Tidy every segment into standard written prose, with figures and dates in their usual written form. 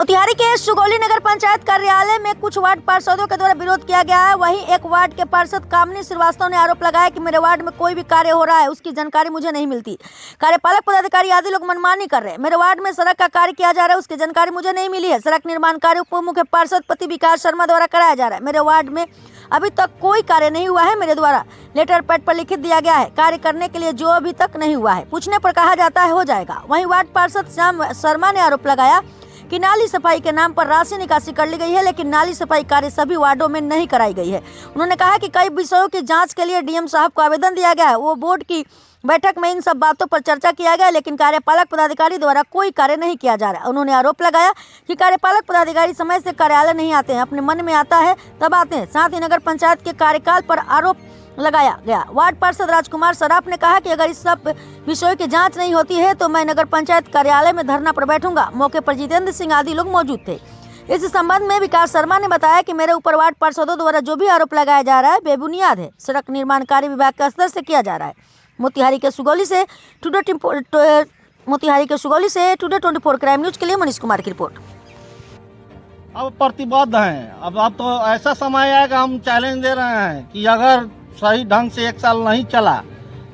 मोतिहारी के सुगौली नगर पंचायत कार्यालय में कुछ वार्ड पार्षदों के द्वारा विरोध किया गया है। वहीं एक वार्ड के पार्षद कामनी श्रीवास्तव ने आरोप लगाया कि मेरे वार्ड में कोई भी कार्य हो रहा है उसकी जानकारी मुझे नहीं मिलती। कार्यपालक पदाधिकारी आदि लोग मनमानी कर रहे हैं। मेरे वार्ड में सड़क का कार्य किया जा रहा है उसकी जानकारी मुझे नहीं मिली है। सड़क निर्माण कार्य उप मुख्य पार्षद पति विकास शर्मा द्वारा कराया जा रहा है। मेरे वार्ड में अभी तक कोई कार्य नहीं हुआ है। मेरे द्वारा लेटर पैड पर लिखित दिया गया है कार्य करने के लिए, जो अभी तक नहीं हुआ है। पूछने पर कहा जाता है हो जाएगा। वहीं वार्ड पार्षद श्याम शर्मा ने आरोप लगाया कि नाली सफाई के नाम पर राशि निकासी कर ली गई है, लेकिन नाली सफाई कार्य सभी वार्डों में नहीं कराई गई है। उन्होंने कहा कि कई विषयों की जांच के लिए डीएम साहब को आवेदन दिया गया है। वो बोर्ड की बैठक में इन सब बातों पर चर्चा किया गया, लेकिन कार्यपालक पदाधिकारी द्वारा कोई कार्य नहीं किया जा रहा है। उन्होंने आरोप लगाया कि कार्यपालक पदाधिकारी समय से कार्यालय नहीं आते हैं, अपने मन में आता है तब आते हैं। साथ ही नगर पंचायत के कार्यकाल पर आरोप लगाया गया। वार्ड पार्षद राजकुमार सराफ ने कहा कि अगर इस सब विषयों की जांच नहीं होती है तो मैं नगर पंचायत कार्यालय में धरना पर बैठूंगा। मौके पर जितेंद्र सिंह आदि लोग मौजूद थे। इस संबंध में विकास शर्मा ने बताया कि मेरे ऊपर वार्ड पार्षदों द्वारा जो भी आरोप लगाया जा रहा है बेबुनियाद है। सड़क निर्माण कार्य विभाग के स्तर से किया जा रहा है। मोतिहारी के सुगौली से टुडे 24 क्राइम न्यूज के लिए मनीष कुमार की रिपोर्ट। अब प्रतिबद्ध हैं। अब तो ऐसा समय आएगा, हम चैलेंज दे रहे हैं कि अगर सही ढंग से 1 साल नहीं चला,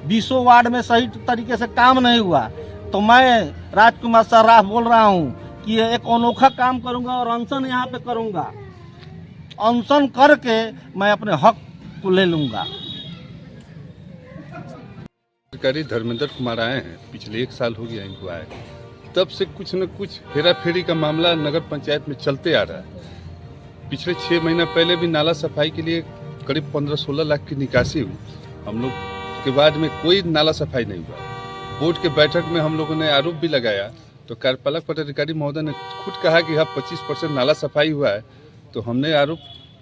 20 वार्ड में सही तरीके से काम नहीं हुआ, तो मैं राजकुमार सराफ बोल रहा हूं कि एक अनोखा काम करूंगा और अनशन यहाँ पे करूंगा। अनशन करके मैं अपने हक को ले लूंगा। अधिकारी धर्मेंद्र कुमार आए हैं, पिछले 1 साल हो गया इनको आए, तब से कुछ न कुछ हेरा फेरी का मामला नगर पंचायत में चलते आ रहा है। पिछले 6 महीना पहले भी नाला सफाई के लिए करीब 15-16 लाख की निकासी हुई। हम लोग के बाद में कोई नाला सफाई नहीं हुआ। बोर्ड के बैठक में हम लोगों ने आरोप भी लगाया, तो कार्यपालक पदाधिकारी महोदय ने खुद कहा कि हाँ 25% नाला सफाई हुआ है। तो हमने आरोप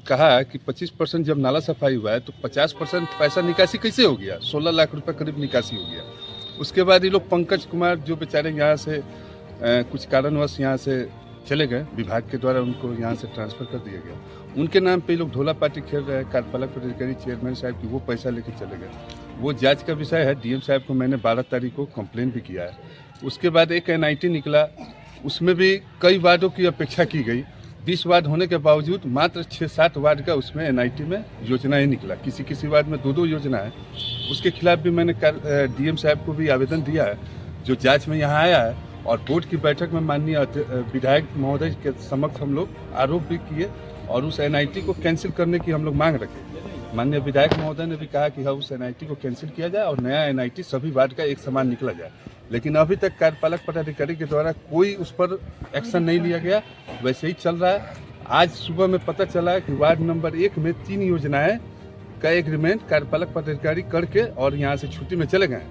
कहा कि 25% जब नाला सफाई हुआ है तो 50% पैसा निकासी कैसे हो गया? 16 लाख रुपए करीब निकासी हो गया। उसके बाद ये लोग पंकज कुमार जो बेचारे यहाँ से कुछ कारणवश यहाँ से चले गए, विभाग के द्वारा उनको यहाँ से ट्रांसफर कर दिया गया। उनके नाम पे लोग ढोला पार्टी खेल रहे हैं। कार्यपालक पदाधिकारी चेयरमैन साहब की वो पैसा लेके चले गए। वो जांच का विषय है। डीएम साहब को मैंने 12 तारीख को कंप्लेन भी किया है। उसके बाद एक एनआईटी निकला, उसमें भी कई वार्डों की अपेक्षा की गई। 20 वार्ड होने के बावजूद मात्र 6-7 वार्ड का उसमें एनआईटी में योजना ही निकला। किसी वार्ड में 2-2 योजना है। उसके खिलाफ भी मैंने डीएम साहब को भी आवेदन दिया है, जो जाँच में यहाँ आया है। और बोर्ड की बैठक में माननीय विधायक महोदय के समक्ष हम लोग आरोप भी किए और उस एनआईटी को कैंसिल करने की हम लोग मांग रखे। माननीय विधायक महोदय ने भी कहा कि हाँ उस एनआईटी को कैंसिल किया जाए और नया एनआईटी सभी वार्ड का एक समान निकला जाए। लेकिन अभी तक कार्यपालक पदाधिकारी के द्वारा कोई उस पर एक्शन नहीं लिया गया, वैसे ही चल रहा है। आज सुबह में पता चला कि वार्ड नंबर 1 में 3 योजनाएं का एग्रीमेंट कार्यपालक पदाधिकारी करके और यहाँ से छुट्टी में चले गए।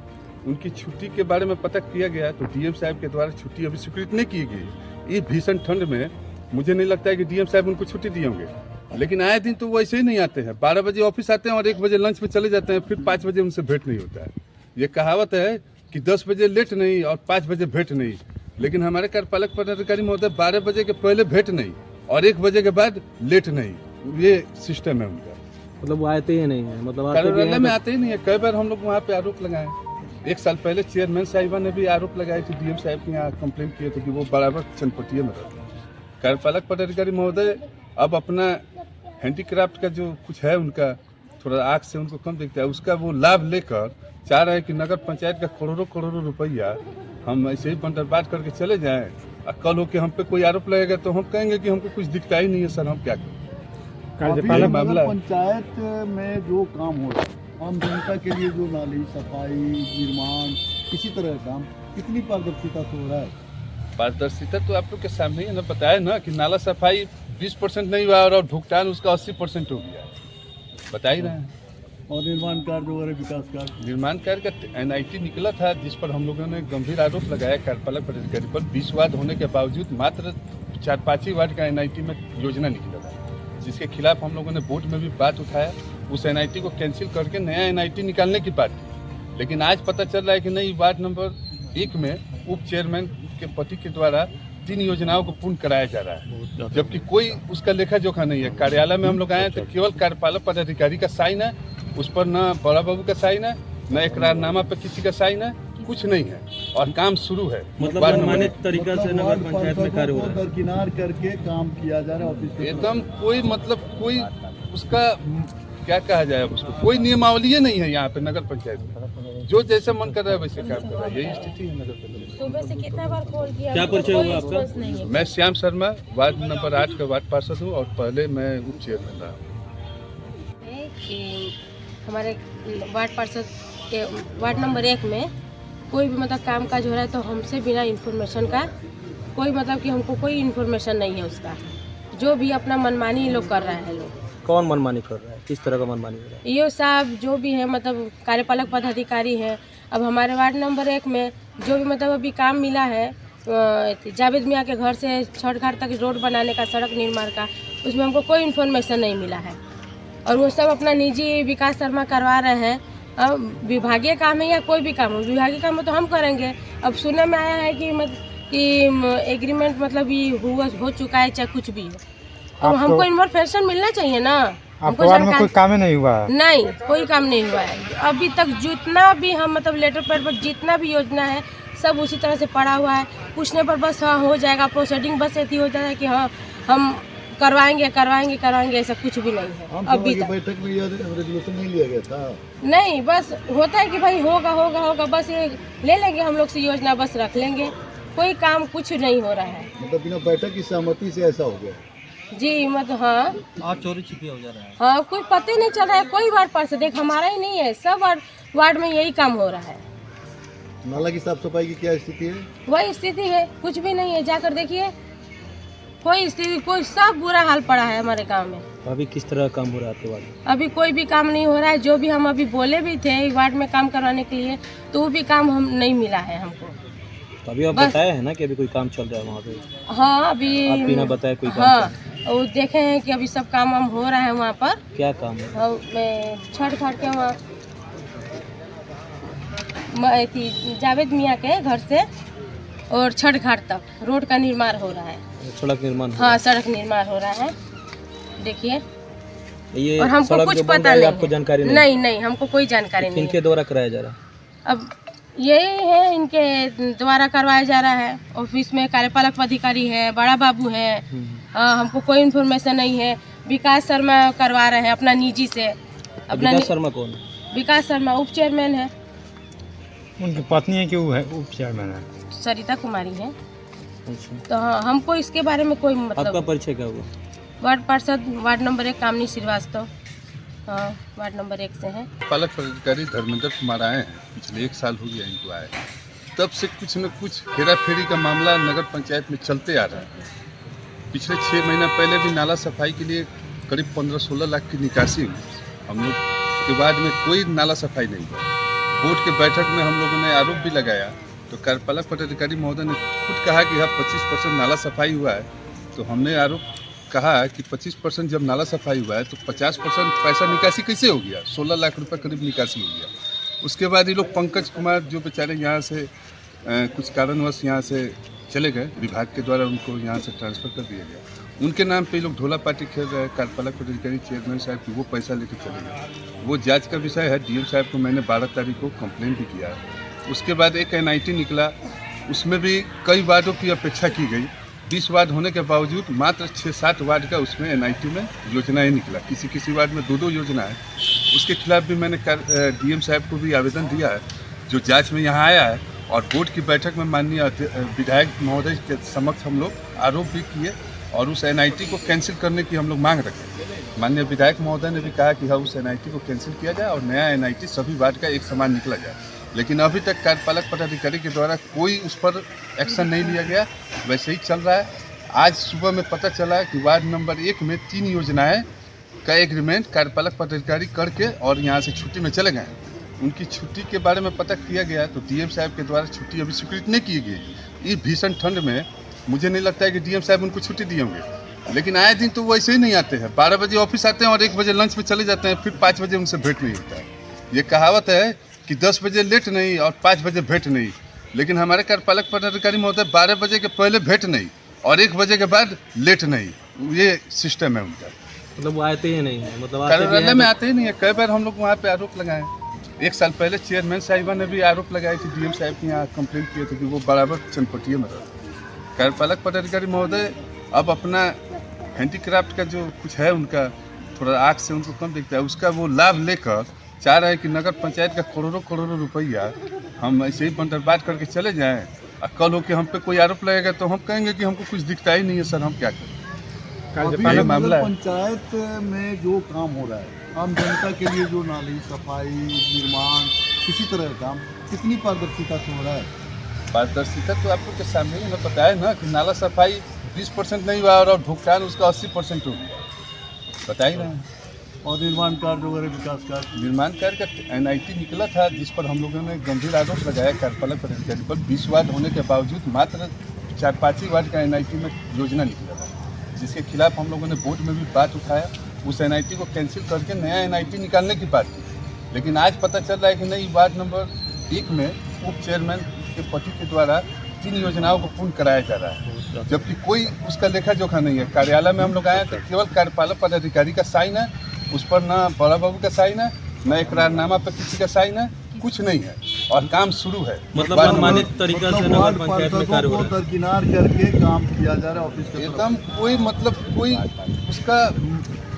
उनकी छुट्टी के बारे में पता किया गया तो डीएम साहब के द्वारा छुट्टी अभी स्वीकृत नहीं की गई। ये भीषण ठंड में मुझे नहीं लगता है कि डीएम साहब उनको छुट्टी दिए होंगे। लेकिन आए दिन तो वो ऐसे ही नहीं आते हैं। 12 बजे ऑफिस आते हैं और 1 बजे लंच में चले जाते हैं, फिर 5 बजे उनसे भेंट नहीं होता है। ये कहावत है कि 10 बजे लेट नहीं और 5 बजे भेंट नहीं। लेकिन हमारे कार्यपालक पदाधिकारी महोदय 12 बजे के पहले भेंट नहीं और 1 बजे के बाद लेट नहीं, ये सिस्टम है उनका। मतलब वो आते ही नहीं है, मतलब कार्यालय में आते ही नहीं है। कई बार हम लोग वहाँ पे आरोप लगाए। 1 साल पहले चेयरमैन साहिबा ने भी आरोप लगाए थे, डीएम साहब के यहाँ कंप्लेन किए थे कि वो बराबर चनपटिया में रहते हैं। कार्यपालक पदाधिकारी महोदय अब अपना हैंडीक्राफ्ट का जो कुछ है उनका थोड़ा आँख से उनको कम दिखता है, उसका वो लाभ लेकर चाह रहे हैं कि नगर पंचायत का करोड़ों रुपया हम ऐसे ही बंटरबांट करके चले जाएं और कल हो के हम पे कोई आरोप लगेगा तो हम कहेंगे कि हमको कुछ दिखता ही नहीं है सर, हम क्या करें। मामला पंचायत में जो काम हो रहा है आम जनता के लिए, जो नाली सफाई निर्माण इसी तरह का काम, कितनी पारदर्शिता से हो रहा है? पारदर्शिता तो आप लोग के सामने ही ना बताया ना कि नाला सफाई 20% नहीं हुआ और भुगतान उसका 80% हो गया, बता ही रहे हैं। और निर्माण कार्य वगैरह, विकास कार्य, निर्माण कार्य का एनआईटी निकला था जिस पर हम लोगों ने गंभीर आरोप लगाया कार्यपालक पदाधिकारी पर। 20 वार्ड होने के बावजूद मात्र 4-5 ही वार्ड का एनआईटी में योजना निकला था, जिसके खिलाफ हम लोगों ने बोर्ड में भी बात उठाया। उस एनआईटी को कैंसिल करके नया एनआईटी निकालने की बात की। लेकिन आज पता चल रहा है कि नहीं, वार्ड नंबर 1 में उप चेयरमैन के पति के द्वारा 3 योजनाओं को पूर्ण कराया जा रहा है, जबकि कोई उसका लेखा जोखा नहीं है। कार्यालय में हम लोग आए तो केवल कार्यपालक पदाधिकारी का साइन है, उस पर न बड़ा बाबू का साइन है, न इकरारनामा पर किसी का साइन है। कुछ नहीं है और काम शुरू है। मतलब वार्ड नंबर मनमाने एक। तरीका से नगर पंचायत में कार्य हो रहा है। दरकिनार करके काम किया जा रहा है ऑफिस के एकदम कोई मतलब कोई उसका क्या कहा जाए उसको, कोई नियमावली नहीं है यहाँ पे नगर पंचायत में। जो जैसे मन कर रहा है वैसे काम कर रहा है, यही स्थिति है नगर पंचायत। सुबह से कितना बार कॉल किया, क्या परिचय हुआ आपका? रिस्पॉन्स नहीं है। मैं श्याम शर्मा, वार्ड नंबर 8 का वार्ड पार्षद हूँ और पहले मैं उप चेयरमैन रहा हूँ। है कि हमारे वार्ड पार्षद के वार्ड नंबर 1 में कोई भी मतलब काम काज हो रहा है तो हमसे बिना इन्फॉर्मेशन का कोई मतलब कि हमको कोई इन्फॉर्मेशन नहीं है उसका, जो भी अपना मनमानी लोग कर रहा है। लोग कौन मनमानी कर रहा है, किस तरह का मनमानी हो रहा है? ये साहब जो भी है मतलब कार्यपालक पदाधिकारी है। अब हमारे वार्ड नंबर 1 में जो भी मतलब अभी काम मिला है जावेद मियाँ के घर से छठ घाट तक रोड बनाने का, सड़क निर्माण का, उसमें हमको कोई इन्फॉर्मेशन नहीं मिला है और वो सब अपना निजी विकास शर्मा करवा रहे हैं। अब विभागीय काम है या कोई भी काम हो, विभागीय काम हो तो हम करेंगे। अब सुनने में आया है कि एग्रीमेंट मतलब ये हो चुका है चाहे कुछ भी है, तो हमको इन्फॉर्मेशन मिलना चाहिए ना। हमको जानकारी कोई काम ही नहीं हुआ है। नहीं, कोई काम नहीं हुआ है अभी तक। जितना भी हम मतलब लेटर पैड पर जितना भी योजना है सब उसी तरह से पड़ा हुआ है। पूछने पर बस हाँ हो जाएगा, प्रोसीडिंग बस ऐसी हो जाता है कि हाँ हम करवाएंगे, ऐसा कुछ भी नहीं है अभी तक। बैठक में यह रेजोल्यूशन नहीं लिया गया था। नहीं, बस होता है कि भाई होगा बस ये ले लेंगे हम लोग से योजना, बस रख लेंगे, कोई काम कुछ नहीं हो रहा है। मतलब बिना बैठक की सहमति से ऐसा हो गया जी, मतलब हाँ और चोरी छिपी हो जा रहा है। हाँ, कोई पता ही नहीं चल रहा है। कोई वार्ड पार्षद देख हमारा ही नहीं है, सब वार्ड में यही काम हो रहा है। नाला की साफ सफाई की क्या स्थिति है? वही स्थिति है, कुछ भी नहीं है, जाकर देखिए कोई स्थिति, कोई सब बुरा हाल पड़ा है हमारे गांव में। अभी किस तरह का काम हो रहा है आपके वार्ड में? अभी कोई भी काम नहीं हो रहा है। जो भी हम अभी बोले भी थे वार्ड में काम करवाने के लिए, तो वो भी काम हम नहीं मिला है हमको। तो अभी आप बताए हैं ना कि अभी कोई काम चल रहा है वहाँ पे? हाँ, अभी आप बिना बताए कोई काम हाँ, चल रहा है? वो देखे हैं कि अभी सब काम हम हो रहा है वहाँ पर। क्या काम है? मैं छठ घाट के वहाँ जावेद मियाँ के घर से और छठ घाट तक रोड का निर्माण हो रहा है। सड़क निर्माण हो हाँ, सड़क निर्माण हो रहा है, देखिए। ये और हमको सड़क कुछ जो बन पता रहा है, नहीं आपको है। जानकारी नहीं? नहीं, हमको कोई जानकारी नहीं किनके है। द्वारा कराया जा रहा है? अब यही है, इनके द्वारा करवाया जा रहा है। ऑफिस में कार्यपालक अधिकारी है, बड़ा बाबू है। हमको कोई इन्फॉर्मेशन नहीं है। विकास शर्मा करवा रहे हैं अपना निजी से। अपना विकास शर्मा कौन है? विकास शर्मा उप चेयरमैन है। उनकी पत्नी है कि वो है उप चेयरमैन है? सरिता कुमारी है। अच्छा, तो हाँ, हमको इसके बारे में कोई आपका मतलब। परिचय क्या हुआ? वार्ड पार्षद वार्ड नंबर 1 कामनी श्रीवास्तव, हाँ, वार्ड नंबर 1 से हैं। पालक पदाधिकारी धर्मेंद्र कुमार आए हैं, पिछले 1 साल हो गया इनको आए। तब से कुछ न कुछ हेरा फेरी का मामला नगर पंचायत में चलते आ रहा है। पिछले 6 महीना पहले भी नाला सफाई के लिए करीब 15-16 लाख की निकासी हुई। हम लोग के बाद में कोई नाला सफाई नहीं हुआ। बोर्ड के बैठक में हम लोगों ने आरोप भी लगाया, तो कार्यपालक पदाधिकारी महोदय ने खुद कहा कि हाँ 25% नाला सफाई हुआ है। तो हमने आरोप कहा कि 25% जब नाला सफाई हुआ है तो 50% पैसा निकासी कैसे हो गया? 16 लाख रुपए करीब निकासी हो गया। उसके बाद ये लोग पंकज कुमार जो बेचारे यहाँ से कुछ कारणवश यहाँ से चले गए, विभाग के द्वारा उनको यहाँ से ट्रांसफ़र कर दिया गया। उनके नाम पे लोग ढोला पार्टी खेल रहे हैं। कार्यपालक पदाधिकारी चेयरमैन साहब की वो पैसा लेकर चले गए। वो जांच का विषय है। डीएम साहब को मैंने 12 तारीख को कंप्लेंट भी किया है। उसके बाद एक NIT निकला, उसमें भी कई वार्डों की अपेक्षा की गई। 20 वार्ड होने के बावजूद मात्र 6-7 वार्ड का उसमें NIT में योजनाएँ निकला। किसी वार्ड में 2-2 योजना है। उसके खिलाफ भी मैंने डीएम साहब को भी आवेदन दिया है, जो जांच में यहाँ आया है। और बोर्ड की बैठक में माननीय विधायक महोदय के समक्ष हम लोग आरोप भी किए और उस NIT को कैंसिल करने की हम लोग मांग रखे। माननीय विधायक महोदय ने भी कहा कि हाँ उस NIT को कैंसिल किया जाए और नया NIT सभी वार्ड का एक समान निकला जाए। लेकिन अभी तक कार्यपालक पदाधिकारी के द्वारा कोई उस पर एक्शन नहीं लिया गया, वैसे ही चल रहा है। आज सुबह में पता चला कि वार्ड नंबर 1 में 3 योजनाएं का एग्रीमेंट कार्यपालक पदाधिकारी करके और यहाँ से छुट्टी में चले गए। उनकी छुट्टी के बारे में पता किया गया तो डीएम साहब के द्वारा छुट्टी अभी स्वीकृत नहीं की गई। इस भीषण ठंड में मुझे नहीं लगता है कि डीएम साहब उनको छुट्टी दिए होंगे। लेकिन आए दिन तो वो ऐसे ही नहीं आते हैं। 12 बजे ऑफिस आते हैं और 1 बजे लंच में चले जाते हैं, फिर 5 बजे उनसे भेंट नहीं होता है। ये कहावत है कि 10 बजे लेट नहीं और 5 बजे भेंट नहीं। लेकिन हमारे कार्यपालक पदाधिकारी महोदय 12 बजे के पहले भेंट नहीं और 1 बजे के बाद लेट नहीं, ये सिस्टम है उनका। मतलब वो आते ही नहीं है, मतलब कार्यालय में आते ही नहीं है। कई बार हम लोग वहाँ पे आरोप लगाए। 1 साल पहले चेयरमैन साहिबा ने भी आरोप लगाए थे, डीएम साहब के यहाँ कंप्लेंट किए थे कि वो बराबर चनपटिया में रहते। कार्यपालक पदाधिकारी महोदय अब अपना हैंडीक्राफ्ट का जो कुछ है उनका थोड़ा आँख से उनको कम दिखता है, उसका वो लाभ लेकर चाह रहे हैं कि नगर पंचायत का करोड़ों रुपया हम ऐसे ही बंटरबांट करके चले जाएं और कल हो के हम पे कोई आरोप लगेगा तो हम कहेंगे कि हमको कुछ दिखता ही नहीं है सर, हम क्या करें। अभी ये मामला नगर है। पंचायत में जो काम हो रहा है, आम जनता के लिए जो नाली सफाई निर्माण किसी तरह का काम कितनी पारदर्शिता से हो रहा है? पारदर्शिता तो आपको के सामने ही हमें पता है ना कि नाला सफाई 20% नहीं हुआ और भुगतान उसका 80% हो गया, बता ही रहे हैं। और निर्माण कार्य वगैरह विकास कार्य निर्माण कार्य का एनआईटी निकला था जिस पर हम लोगों ने गंभीर आरोप लगाया कार्यपालक पदाधिकारी पर। 20 वार्ड होने के बावजूद मात्र 4-5 ही वार्ड का एनआईटी में योजना निकला था, जिसके खिलाफ हम लोगों ने बोर्ड में भी बात उठाया। उस एनआईटी को कैंसिल करके नया एनआईटी निकालने की बात की, लेकिन आज पता चल रहा है कि नहीं, वार्ड नंबर 1 में उप चेयरमैन के पति के द्वारा 3 योजनाओं को पूर्ण कराया जा रहा है, जबकि कोई उसका लेखा जोखा नहीं है। कार्यालय में हम लोग आए तो केवल कार्यपालक पदाधिकारी का साइन है, उस पर ना बड़ा बाबू का साइन है, ना इकरारनामा पर किसी का साइन है, कुछ नहीं है और काम शुरू है। मतलब मनमाने तरीका से नगर पंचायत में कार्य हो रहा है। दरकिनार करके काम किया जा रहा है ऑफिस के एकदम कोई मतलब कोई उसका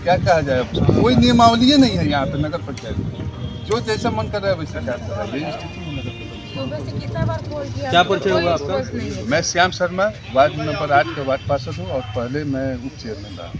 क्या कहा जाए, उसको कोई नियमावली नहीं है यहाँ पे नगर पंचायत में। जो जैसा मन कर रहा है वैसा काम कर रहा है, यही स्थिति है नगर पंचायत। सुबह से कितना बार कॉल किया, क्या परिचय कोई हुआ आपका? रिस्पॉन्स नहीं है। मैं श्याम शर्मा, वार्ड नंबर 8 का वार्ड पार्षद हूँ और पहले मैं उप चेयरमैन रहा।